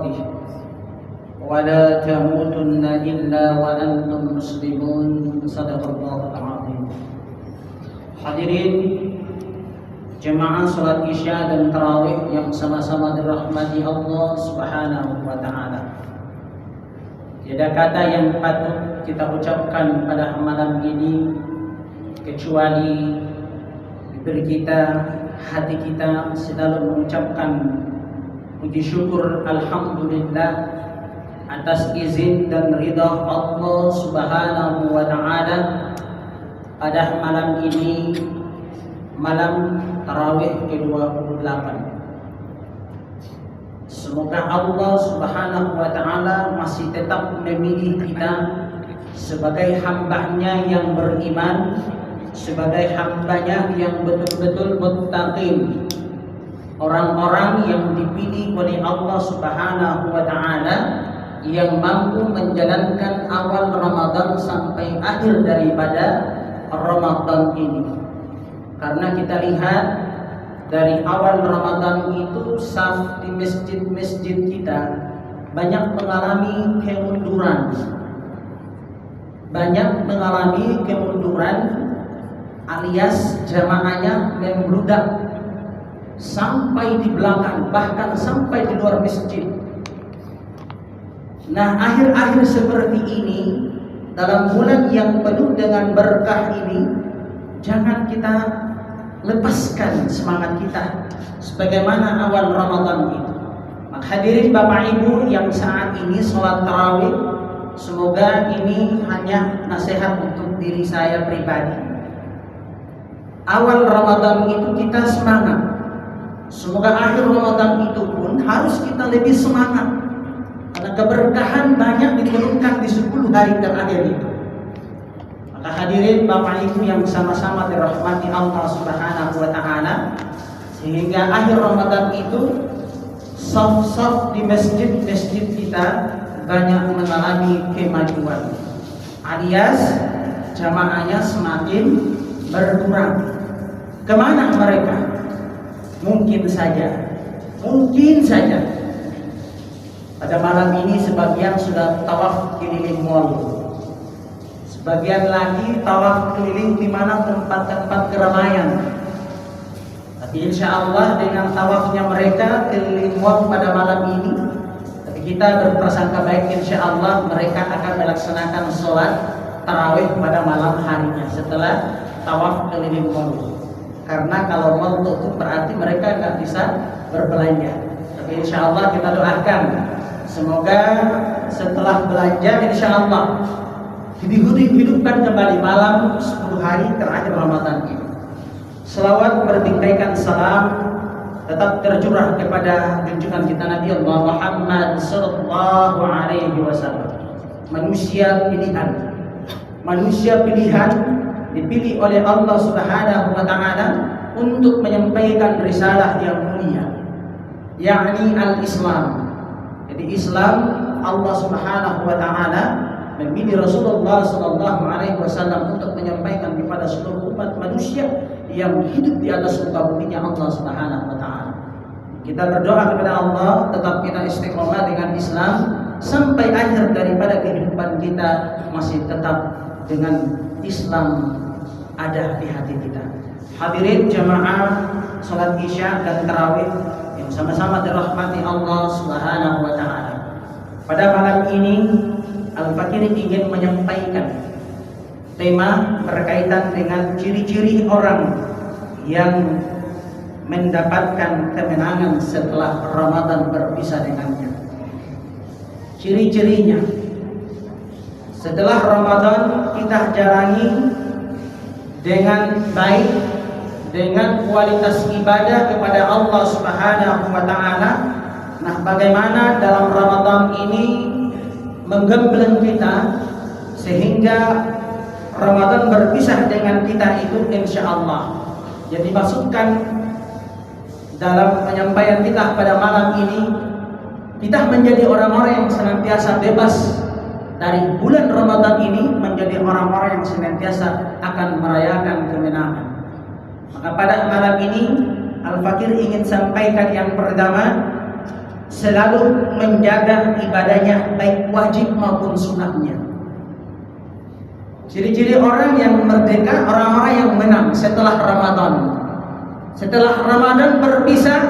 تقاته ولا تموتن إلا وأنتم مسلمون. صدق الله العظيم. Hadirin jemaah salat Isya dan Tarawih yang sama-sama dirahmati Allah Subhanahu wa taala. Tiada kata yang patut kita ucapkan pada malam ini kecuali bibir kita, hati kita selalu mengucapkan puji syukur alhamdulillah atas izin dan ridha Allah Subhanahu wa taala pada malam ini, malam Tarawih ke-28. Semoga Allah Subhanahu wa taala masih tetap memilih kita sebagai hamba-Nya yang beriman, sebagai hamba-Nya yang betul-betul muttaqin, orang-orang yang dipilih oleh Allah Subhanahu wa taala yang mampu menjalankan awal Ramadan sampai akhir daripada Ramadan ini. Karena kita lihat dari awal Ramadan itu saf di masjid-masjid kita banyak mengalami kemunduran. Banyak mengalami kemunduran alias jamaahnya membludak sampai di belakang, bahkan sampai di luar masjid. Nah, akhir-akhir seperti ini, dalam bulan yang penuh dengan berkah ini, jangan kita lepaskan semangat kita sebagaimana awal Ramadan itu. Maka hadirin Bapak Ibu yang saat ini sholat tarawih, semoga ini hanya nasihat untuk diri saya pribadi. Awal Ramadan itu kita semangat, semoga akhir Ramadan itu pun harus kita lebih semangat, karena keberkahan banyak diturunkan di 10 hari terakhir itu. Maka hadirin Bapak Ibu yang sama-sama dirahmati Allah Subhanahu wa taala, sehingga akhir Ramadan itu saf-saf di masjid-masjid kita banyak mengalami kemajuan, alias jamaahnya semakin berkurang. Kemana mereka? Mungkin saja pada malam ini sebagian sudah tawaf keliling mall, sebagian lagi tawaf keliling di mana tempat-tempat keramaian. Tapi insya Allah dengan tawafnya mereka keliling mall pada malam ini, tapi kita berprasangka baik, insya Allah mereka akan melaksanakan sholat tarawih pada malam harinya setelah tawaf keliling mall. Karena kalau mall tutup berarti mereka nggak bisa berbelanja. Tapi insya Allah kita doakan semoga setelah belanja insya Allah dihidupkan kembali malam 10 hari terakhir Ramadan ini. Selawat berbingkaikan salam tetap tercurah kepada junjungan kita Nabi Allah Muhammad sallallahu alaihi wasallam. Manusia pilihan dipilih oleh Allah Subhanahu wa taala untuk menyampaikan risalah yang mulia, yakni al-Islam. Jadi Islam, Allah Subhanahu wa taala memilih Rasulullah sallallahu alaihi wasallam untuk menyampaikan kepada seluruh umat manusia yang hidup di atas muka buminya Allah Subhanahu wa taala. Kita berdoa kepada Allah tetap kita istiqomah dengan Islam sampai akhir daripada kehidupan kita, masih tetap dengan Islam ada di hati kita. Hadirin jamaah salat Isya dan Tarawih yang sama-sama dirahmati Allah Subhanahu wa taala. Pada malam ini Al-Fakir ingin menyampaikan tema berkaitan dengan ciri-ciri orang yang mendapatkan kemenangan setelah Ramadan berpisah dengannya. Ciri-cirinya, setelah Ramadan kita jalani dengan baik, dengan kualitas ibadah kepada Allah Subhanahu wa taala. Nah, bagaimana dalam Ramadan ini menggembleng kita sehingga Ramadan berpisah dengan kita itu insya Allah. Jadi dimaksudkan dalam penyampaian kita pada malam ini, kita menjadi orang-orang yang senantiasa bebas dari bulan Ramadan ini, menjadi orang-orang yang senantiasa akan merayakan kemenangan. Maka pada malam ini Al-Fakir ingin sampaikan yang pertama, selalu menjaga ibadahnya baik wajib maupun sunnahnya. Ciri-ciri orang yang merdeka, orang-orang yang menang setelah Ramadan. Setelah Ramadan berpisah,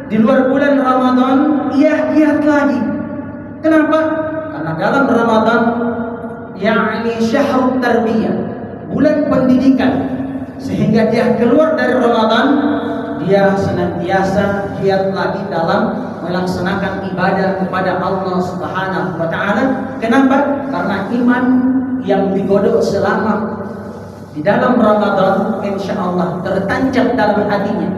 di luar bulan Ramadan ia giat lagi. Kenapa? Karena dalam Ramadan yakni syahrut tarbiyah, bulan pendidikan, sehingga dia keluar dari Ramadan dia senantiasa giat lagi dalam melaksanakan ibadah kepada Allah Subhanahu wa taala. Kenapa? Karena iman yang digodok selama di dalam Ramadan insyaallah tertancap dalam hatinya,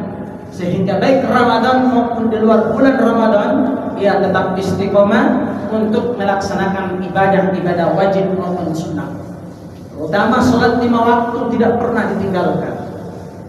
sehingga baik Ramadan maupun di luar bulan Ramadan ia tetap istiqomah untuk melaksanakan ibadah-ibadah wajib maupun sunnah, terutama sholat 5 waktu tidak pernah ditinggalkan.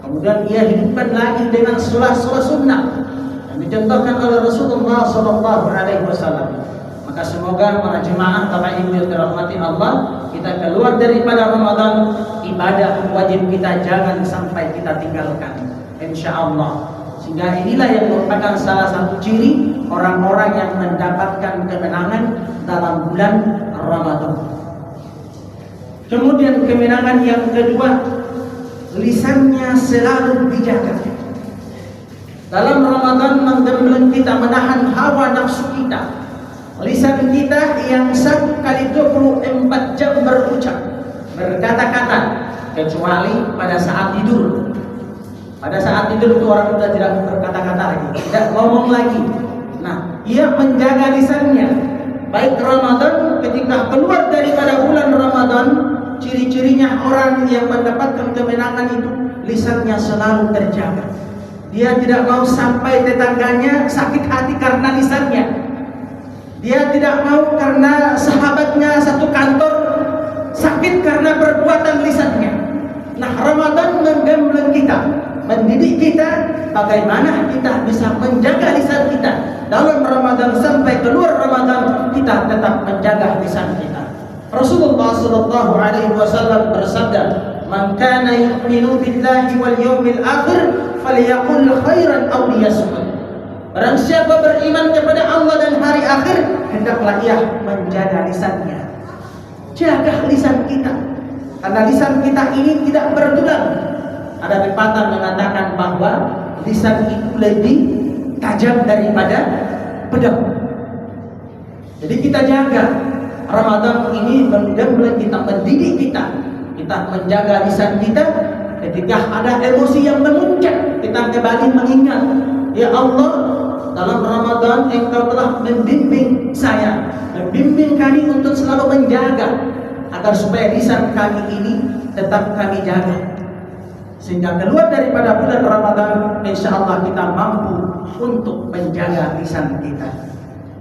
Kemudian ia hidupkan lagi dengan sholat sunnah yang dicontohkan oleh Rasulullah SAW. Maka semoga para jemaah Bapak Ibu yang dirahmati Allah, kita keluar daripada Ramadan, ibadah wajib kita jangan sampai kita tinggalkan, insyaallah. Sehingga inilah yang merupakan salah satu ciri orang-orang yang mendapatkan kemenangan dalam bulan Ramadan. Kemudian kemenangan yang kedua, lisannya selalu dijaga. Dalam Ramadan menggembleng kita, menahan hawa nafsu kita. Lisan kita yang 1 kali 24 jam berucap, berkata-kata, kecuali pada saat tidur. Pada saat tidur itu orang sudah tidak berkata-kata lagi, tidak ngomong lagi. Nah, ia menjaga lisannya. Baik Ramadan, ketika keluar daripada bulan Ramadan, ciri-cirinya orang yang mendapatkan kemenangan itu lisannya selalu terjaga. Dia tidak mau sampai tetangganya sakit hati karena lisannya. Dia tidak mau karena sahabatnya satu kantor sakit karena perbuatan lisannya. Nah, Ramadan menggembleng kita, mendidik kita bagaimana kita bisa menjaga lisan kita. Dalam Ramadan sampai keluar Ramadan kita tetap menjaga lisan kita. Rasulullah sallallahu alaihi wasallam bersabda, "Man kana yu'minu billahi wal yawmil akhir falyaqul khairan aw liyasmut." Barang siapa beriman kepada Allah dan hari akhir, hendaklah ia menjaga lisannya. Jaga lisan kita, karena lisan kita ini tidak bertulang. Ada pepatah mengatakan bahwa lisan itu lebih tajam daripada pedang. Jadi kita jaga. Ramadan ini benar-benar kita mendidik kita menjaga lisan kita. Ketika ada emosi yang memuncak, kita kembali mengingat, ya Allah, dalam Ramadan Engkau telah membimbing saya, membimbing kami untuk selalu menjaga agar supaya lisan kami ini tetap kami jaga, sehingga keluar daripada bulan Ramadan insyaallah kita mampu untuk menjaga lisan kita.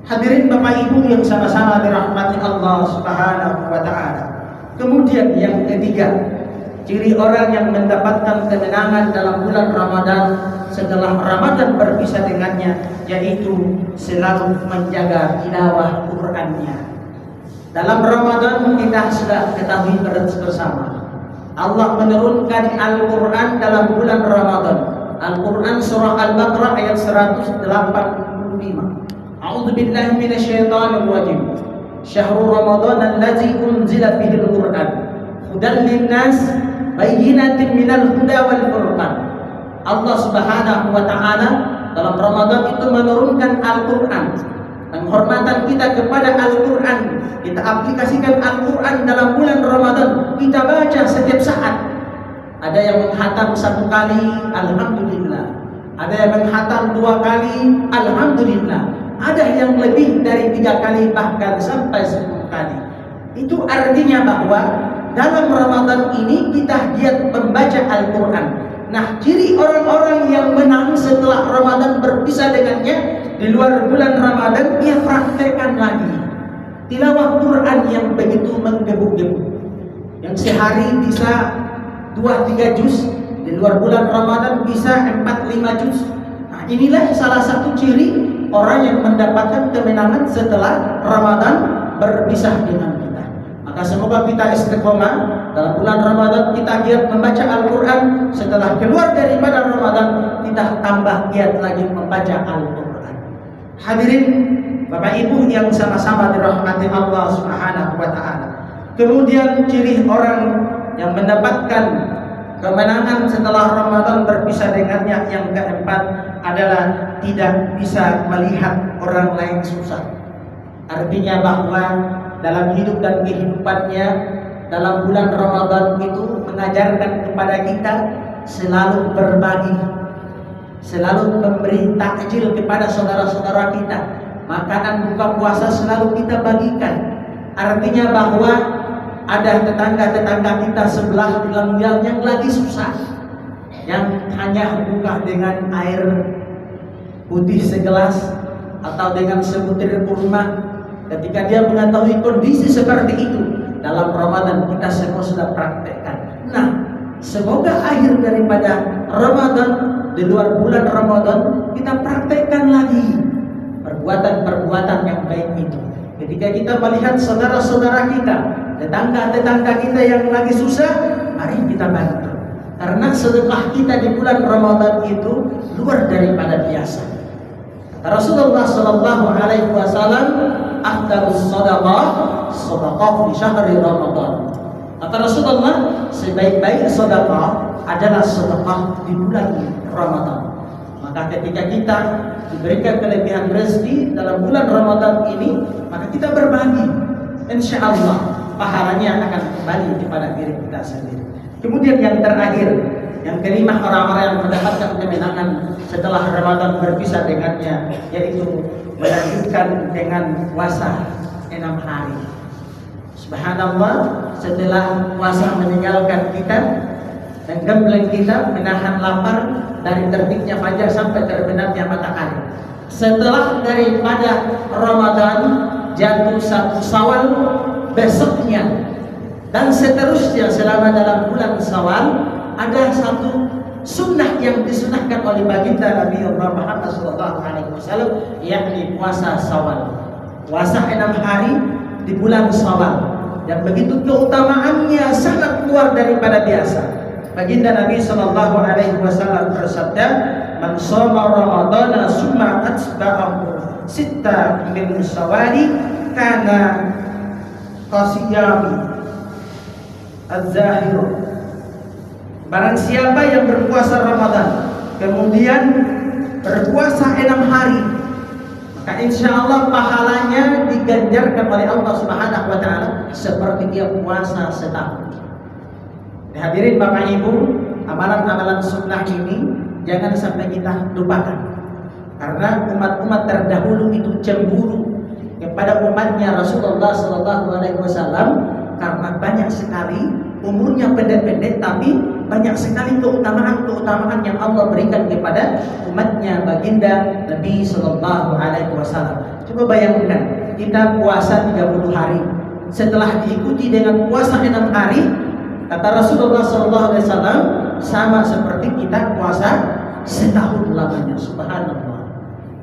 Hadirin Bapak Ibu yang sama-sama dirahmati Allah Subhanahu wa taala. Kemudian yang ketiga, ciri orang yang mendapatkan kemenangan dalam bulan Ramadan setelah Ramadan berpisah dengannya, yaitu selalu menjaga tilawah Qur'annya. Dalam Ramadan kita sudah ketahui bersama, Allah menurunkan Al-Quran dalam bulan Ramadan. Al-Quran surah Al-Baqarah ayat 185. A'udzu billahi minasyaitonir rajim. Syahrul Ramadan allazi unzila fihi al-Qur'an hudan linnas bayyinatin minal huda wal furqan. Allah Subhanahu wa taala dalam Ramadan itu menurunkan Al-Qur'an. Penghormatan kita kepada Al-Quran, kita aplikasikan Al-Quran dalam bulan Ramadan, kita baca setiap saat. Ada yang menghatam 1 kali, alhamdulillah. Ada yang menghatam 2 kali, alhamdulillah. Ada yang lebih dari 3 kali, bahkan sampai 10 kali. Itu artinya bahwa dalam Ramadan ini kita giat membaca Al-Quran. Nah, ciri orang-orang yang menang setelah Ramadan berpisah dengannya di luar bulan Ramadan, ia praktekkan lagi tilawah Quran yang begitu menggebu-gebu, yang sehari bisa 2-3 juz, di luar bulan Ramadan bisa 4-5 juz. Nah, inilah salah satu ciri orang yang mendapatkan kemenangan setelah Ramadan berpisah dengan kita. Maka semoga kita istiqomah dalam bulan Ramadan, kita giat membaca Al-Quran. Setelah keluar daripada Ramadan, kita tambah giat lagi membaca Al-Quran. Hadirin Bapak Ibu yang sama-sama dirahmati Allah Subhanahu wa taala. Kemudian ciri orang yang mendapatkan kemenangan setelah Ramadan berpisah dengannya yang keempat adalah tidak bisa melihat orang lain susah. Artinya bahwa dalam hidup dan kehidupannya dalam bulan Ramadan itu mengajarkan kepada kita selalu berbagi, selalu memberi takjil kepada saudara-saudara kita. Makanan buka puasa selalu kita bagikan. Artinya bahwa ada tetangga-tetangga kita sebelah yang lagi susah, yang hanya buka dengan air putih segelas atau dengan sebutir kurma. Ketika dia mengetahui kondisi seperti itu dalam Ramadan, kita semua sudah praktekkan. Nah, semoga akhir daripada Ramadan, di luar bulan Ramadan, kita praktekkan lagi perbuatan-perbuatan yang baik itu. Ketika kita melihat saudara-saudara kita, tetangga-tetangga kita yang lagi susah, mari kita bantu. Karena sedekah kita di bulan Ramadan itu luar daripada biasa. Kata Rasulullah sallallahu alaihi wasallam, "Afdalus shadaqah shadaqah fi syahri Ramadan." Kata Rasulullah, sebaik-baik sedekah adalah sedekah di bulan Ramadan. Maka ketika kita diberikan kelebihan rezeki dalam bulan Ramadan ini, maka kita berbagi. Insya Allah pahalanya akan kembali kepada diri kita sendiri. Kemudian yang terakhir, yang kelima, orang-orang yang mendapatkan kemenangan setelah Ramadan berpisah dengannya, yaitu melanjutkan dengan puasa 6 hari. Subhanallah, setelah puasa meninggalkan kita dan gembleng kita, menahan lapar dari terbitnya fajar sampai terbenamnya matahari. Setelah daripada Ramadan jatuh 1 Syawal, besoknya dan seterusnya selama dalam bulan Syawal ada satu sunnah yang disunahkan oleh baginda Nabi Muhammad SAW, yakni puasa Syawal. Puasa 6 hari di bulan Syawal, dan begitu keutamaannya sangat luar daripada biasa. Baginda Nabi sallallahu alaihi wasallam bersabda, "Man shoma Ramadana summa atba'ahu sitta min Syawali kana qasiyami az-zahir." Barang siapa yang berpuasa Ramadan kemudian berpuasa 6 hari, maka insya Allah pahalanya diganjarkan oleh Allah Subhanahu wa taala seperti dia puasa setahun. Hadirin Bapak Ibu, amalan-amalan sunnah ini jangan sampai kita lupakan. Karena umat-umat terdahulu itu cemburu kepada umatnya Rasulullah SAW, karena banyak sekali umurnya pendek-pendek, tapi banyak sekali keutamaan-keutamaan yang Allah berikan kepada umatnya baginda Nabi SAW. Coba bayangkan, kita puasa 30 hari, setelah diikuti dengan puasa 6 hari, kata Rasulullah SAW, sama seperti kita puasa setahun lamanya. Subhanallah.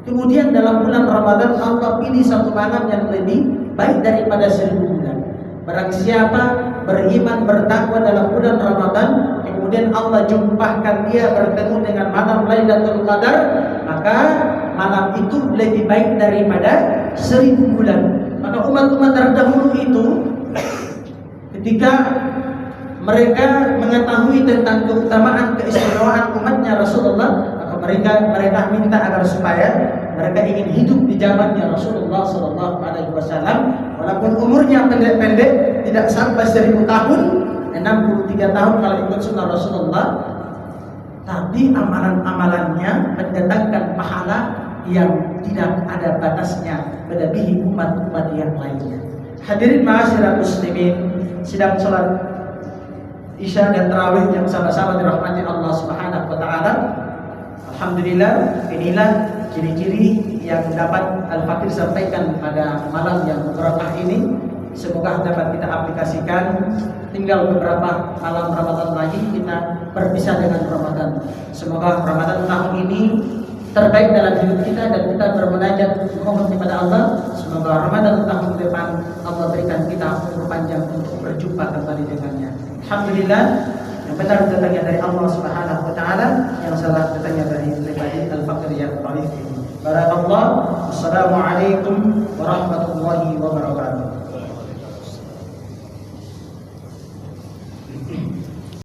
Kemudian dalam bulan Ramadan Allah pilih satu malam yang lebih baik daripada 1000 bulan. Barang siapa beriman bertakwa dalam bulan Ramadan, kemudian Allah jumpahkan dia bertemu dengan malam Lailatul Qadar, maka malam itu lebih baik daripada 1000 bulan. Maka umat-umat terdahulu itu ketika mereka mengetahui tentang keutamaan keistimewaan umatnya Rasulullah, maka mereka minta agar supaya mereka ingin hidup di zamannya Rasulullah SAW, walaupun umurnya pendek-pendek, tidak sampai 1000 tahun, 63 tahun kalau ikut sunnah Rasulullah, tapi amalan-amalannya mendatangkan pahala yang tidak ada batasnya melebihi umat-umat yang lainnya. Hadirin ma'asyiral muslimin, sidang salat Isya dan Tarawih yang sama-sama dirahmati Allah Subhanahu wa taala. Alhamdulillah, inilah ciri-ciri yang dapat Al-Fakir sampaikan pada malam yang berkah ini. Semoga dapat kita aplikasikan. Tinggal beberapa malam Ramadan lagi kita berpisah dengan Ramadan. Semoga Ramadan tahun ini terbaik dalam hidup kita, dan kita bermunajat mohon kepada Allah, semoga Ramadan tahun depan Allah berikan kita umur panjang untuk berjumpa kembali dengannya. Alhamdulillah, yang benar datangnya dari Allah Subhanahu wa taala, yang salah datangnya dari pribadi Al-Fakir yang Taif ini. Barakallah. Assalamualaikum warahmatullahi wabarakatuh.